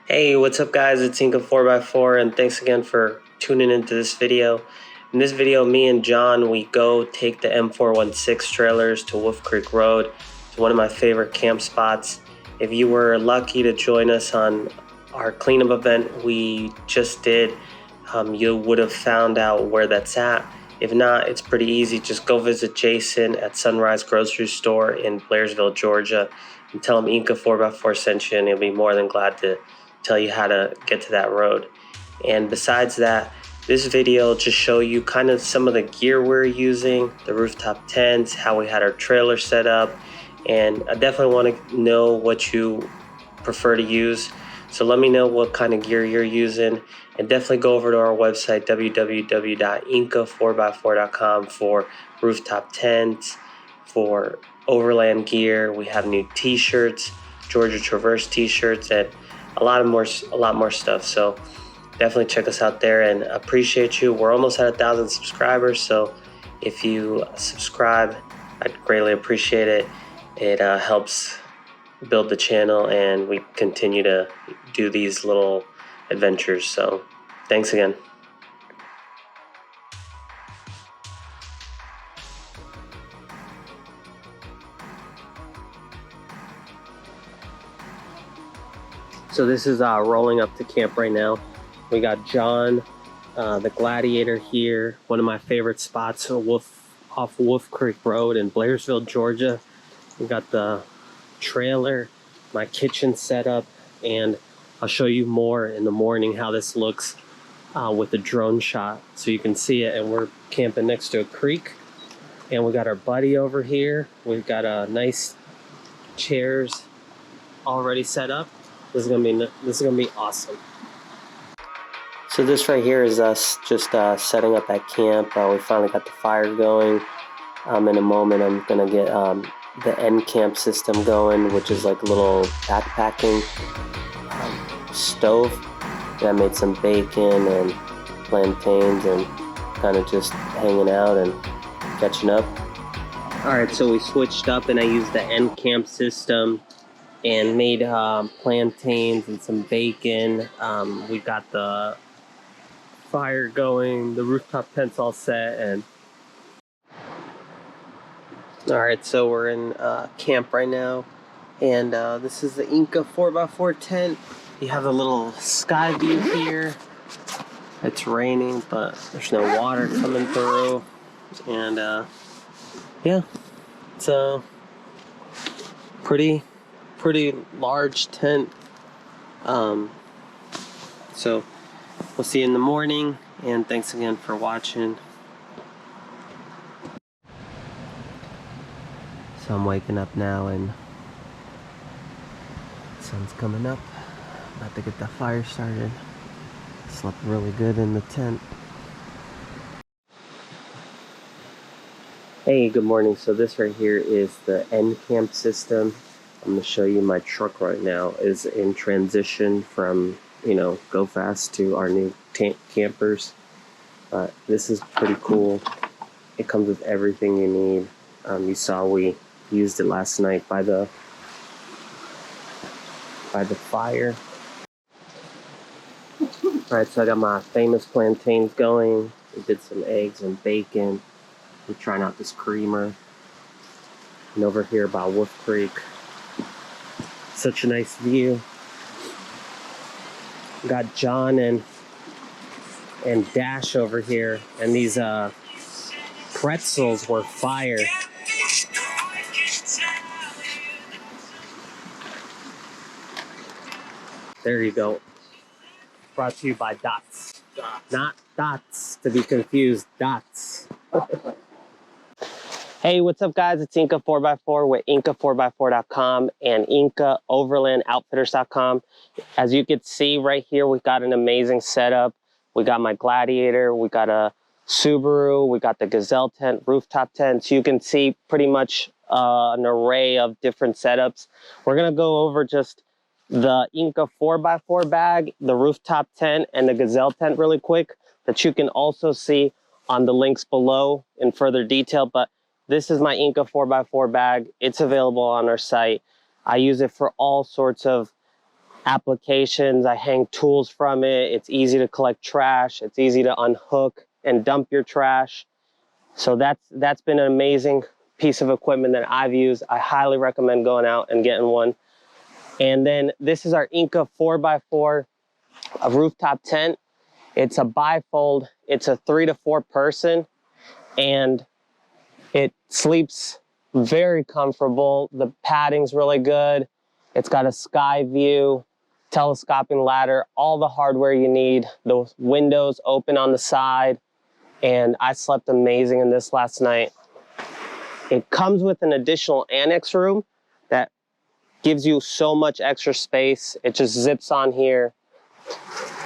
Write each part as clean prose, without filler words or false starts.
Hey, what's up guys? It's Inca 4x4 and thanks again for tuning into this video. In this video, me and John, we go take the M416 trailers to Wolf Creek Road. It's one of my favorite camp spots. If you were lucky to join us on our cleanup event we just did, you would have found out where that's at. If not, it's pretty easy. Just go visit Jason at Sunrise Grocery Store in Blairsville, Georgia, and tell him Inca 4x4 sent you, and he'll be more than glad to tell you how to get to that road. And besides that, this video will just show you kind of some of the gear we're using, the rooftop tents, how we had our trailer set up, and I definitely want to know what you prefer to use. So let me know what kind of gear you're using, and definitely go over to our website www.inca4x4.com for rooftop tents, for Overland gear. We have new t-shirts, Georgia Traverse t-shirts, and a lot more stuff. So definitely check us out there, and appreciate you. We're almost at 1,000 subscribers, so if you subscribe, I'd greatly appreciate it. It helps build the channel, and we continue to do these little adventures. So thanks again. So this is rolling up to camp right now. We got John, the Gladiator here, one of my favorite spots off Wolf Creek Road in Blairsville, Georgia. We got the trailer, my kitchen setup, and I'll show you more in the morning how this looks with the drone shot so you can see it. And we're camping next to a creek, and we got our buddy over here. We've got nice chairs already set up. This is gonna be awesome. So this right here is us just setting up at camp. We finally got the fire going. In a moment, I'm gonna get the end camp system going, which is like a little backpacking stove. And I made some bacon and plantains and kind of just hanging out and catching up. All right, so we switched up, and I used the end camp system and made plantains and some bacon. We got the fire going, the rooftop tent's all set, and all right, so we're in camp right now, and this is the Inca 4x4 tent. You have a little sky view here. It's raining, but there's no water coming through, and yeah, it's a pretty large tent. So we'll see you in the morning, and thanks again for watching. So I'm waking up now, and the sun's coming up. About to get the fire started. Slept really good in the tent. Hey, good morning. So this right here is the end camp system. I'm going to show you my truck right now is in transition from, go fast to our new campers. This is pretty cool. It comes with everything you need. You saw we used it last night by the fire. Alright, so I got my famous plantains going. We did some eggs and bacon. We're trying out this creamer. And over here by Wolf Creek. Such a nice view. Got John and Dash over here, and these pretzels were fire. There you go. Brought to you by Dots. Not Dots to be confused. Dots. Hey, what's up guys? It's Inca 4x4 with Inca4x4.com and Inca Overland Outfitters.com. As you can see right here, we've got an amazing setup. We got my Gladiator, we got a Subaru, we got the Gazelle tent, rooftop tents. You can see pretty much an array of different setups. We're gonna go over just the Inca 4x4 bag, the rooftop tent, and the Gazelle tent really quick, that you can also see on the links below in further detail. But this is my Inca 4x4 bag. It's available on our site. I use it for all sorts of applications. I hang tools from it. It's easy to collect trash. It's easy to unhook and dump your trash. So that's been an amazing piece of equipment that I've used. I highly recommend going out and getting one. And then this is our Inca 4x4, a rooftop tent. It's a bifold. It's a 3 to 4 person, and it sleeps very comfortable. The padding's really good. It's got a sky view, telescoping ladder, all the hardware you need. The windows open on the side, and I slept amazing in this last night. It comes with an additional annex room that gives you so much extra space. It just zips on here,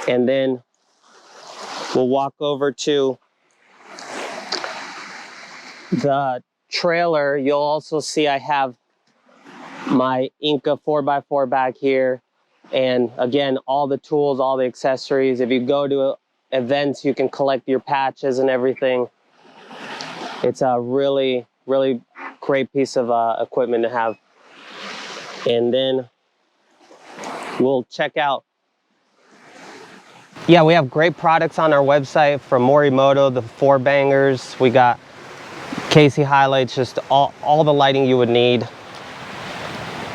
and then we'll walk over to the trailer. You'll also see I have my Inca 4x4 back here, and again, all the tools, all the accessories. If you go to events, you can collect your patches and everything. It's a really great piece of equipment to have. And then we'll check out, yeah, we have great products on our website from Morimoto, the 4-bangers. We got Casey highlights, just all the lighting you would need.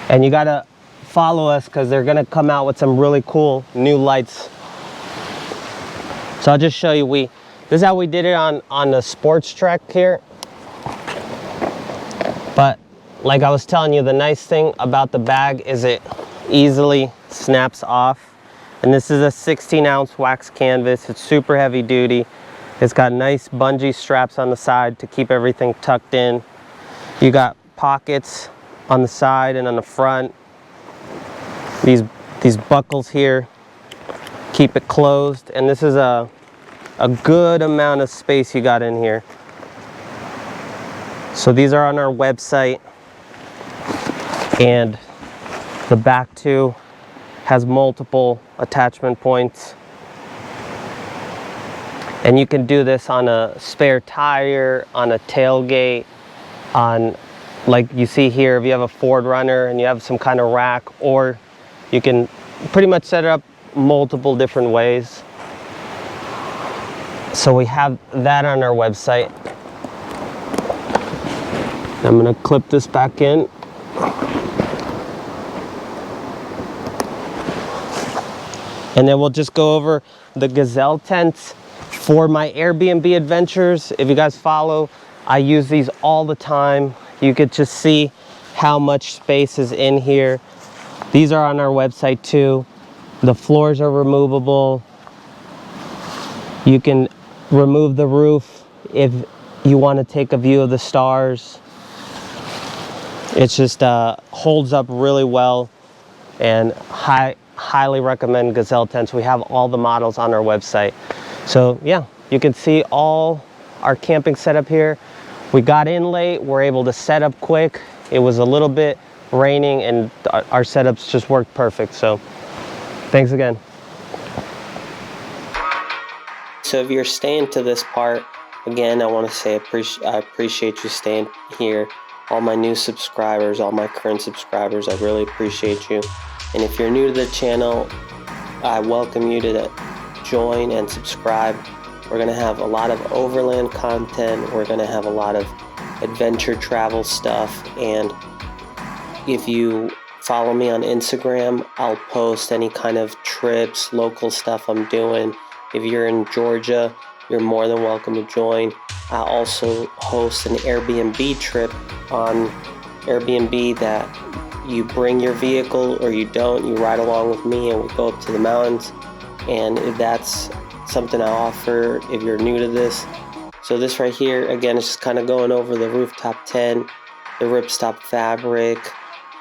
And you gotta follow us because they're gonna come out with some really cool new lights. So I'll just show you, this is how we did it on the sports track here. But like I was telling you, the nice thing about the bag is it easily snaps off. And this is a 16-ounce wax canvas. It's super heavy duty. It's got nice bungee straps on the side to keep everything tucked in. You got pockets on the side and on the front. These buckles here keep it closed, and this is a good amount of space you got in here. So these are on our website, and the back too has multiple attachment points. And you can do this on a spare tire, on a tailgate, on, like you see here, if you have a Ford Runner and you have some kind of rack, or you can pretty much set it up multiple different ways. So we have that on our website. I'm gonna clip this back in. And then we'll just go over the Gazelle Tents for my Airbnb adventures. If you guys follow, I use these all the time. You could just see how much space is in here. These are on our website too. The floors are removable. You can remove the roof if you want to take a view of the stars. It just holds up really well, and highly recommend Gazelle Tents. We have all the models on our website. So yeah, you can see all our camping setup here. We got in late, we're able to set up quick. It was a little bit raining and our setups just worked perfect. So thanks again. So if you're staying to this part, again, I want to say I appreciate you staying here. All my new subscribers, all my current subscribers, I really appreciate you. And if you're new to the channel, I welcome you to join and subscribe. We're going to have a lot of overland content. We're going to have a lot of adventure travel stuff. And if you follow me on Instagram, I'll post any kind of trips, local stuff I'm doing. If you're in Georgia, you're more than welcome to join. I also host an Airbnb trip on Airbnb that you bring your vehicle or you don't. You ride along with me and we go up to the mountains. And if that's something I offer, if you're new to this. So this right here, again, it's just kind of going over the rooftop tent, the ripstop fabric,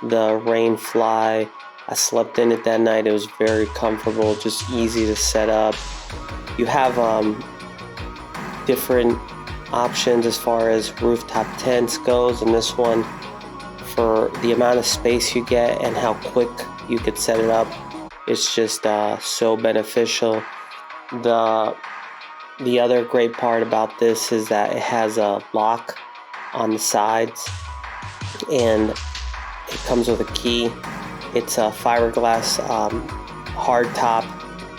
the rain fly. I slept in it that night. It was very comfortable, just easy to set up. You have different options as far as rooftop tents goes, and this one, for the amount of space you get and how quick you could set it up, it's just so beneficial. The other great part about this is that it has a lock on the sides, and it comes with a key, It's a fiberglass hard top,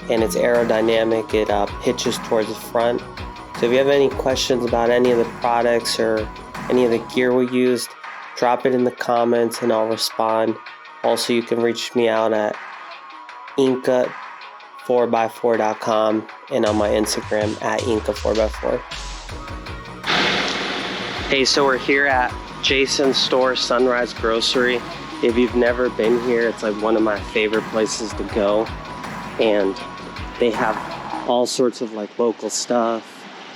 and it's aerodynamic. It pitches towards the front. So if you have any questions about any of the products or any of the gear we used, drop it in the comments and I'll respond. Also, you can reach me out at inca4x4.com and on my Instagram at inca4x4. Hey, so we're here at Jason's store, Sunrise Grocery. If you've never been here, it's like one of my favorite places to go. And they have all sorts of like local stuff.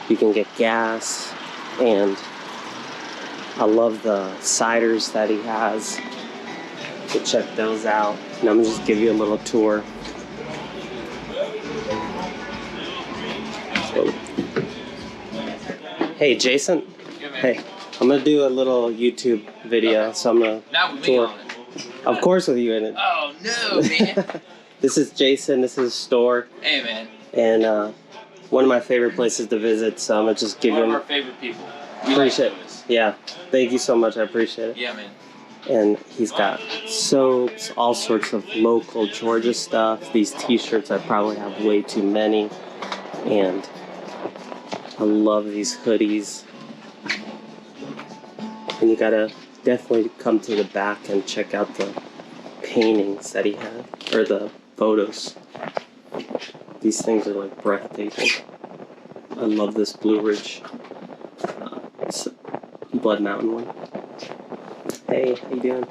You can get gas, and I love the ciders that he has. So check those out. And I'm gonna just give you a little tour. So, hey, Jason. Yeah, man. Hey, I'm gonna do a little YouTube video, okay. So I'm gonna not with tour. Me on it. Of course, with you in it. Oh no, man. This is Jason. This is his store. Hey, man. And one of my favorite places to visit. So I'm gonna just give him. One of our favorite people. Appreciate it. Yeah. Thank you so much. I appreciate it. Yeah, man. And he's got soaps, all sorts of local Georgia stuff. These t-shirts, I probably have way too many. And I love these hoodies. And you gotta definitely come to the back and check out the paintings that he had, or the photos. These things are like breathtaking. I love this Blue Ridge Blood Mountain one. Hey, how you doing?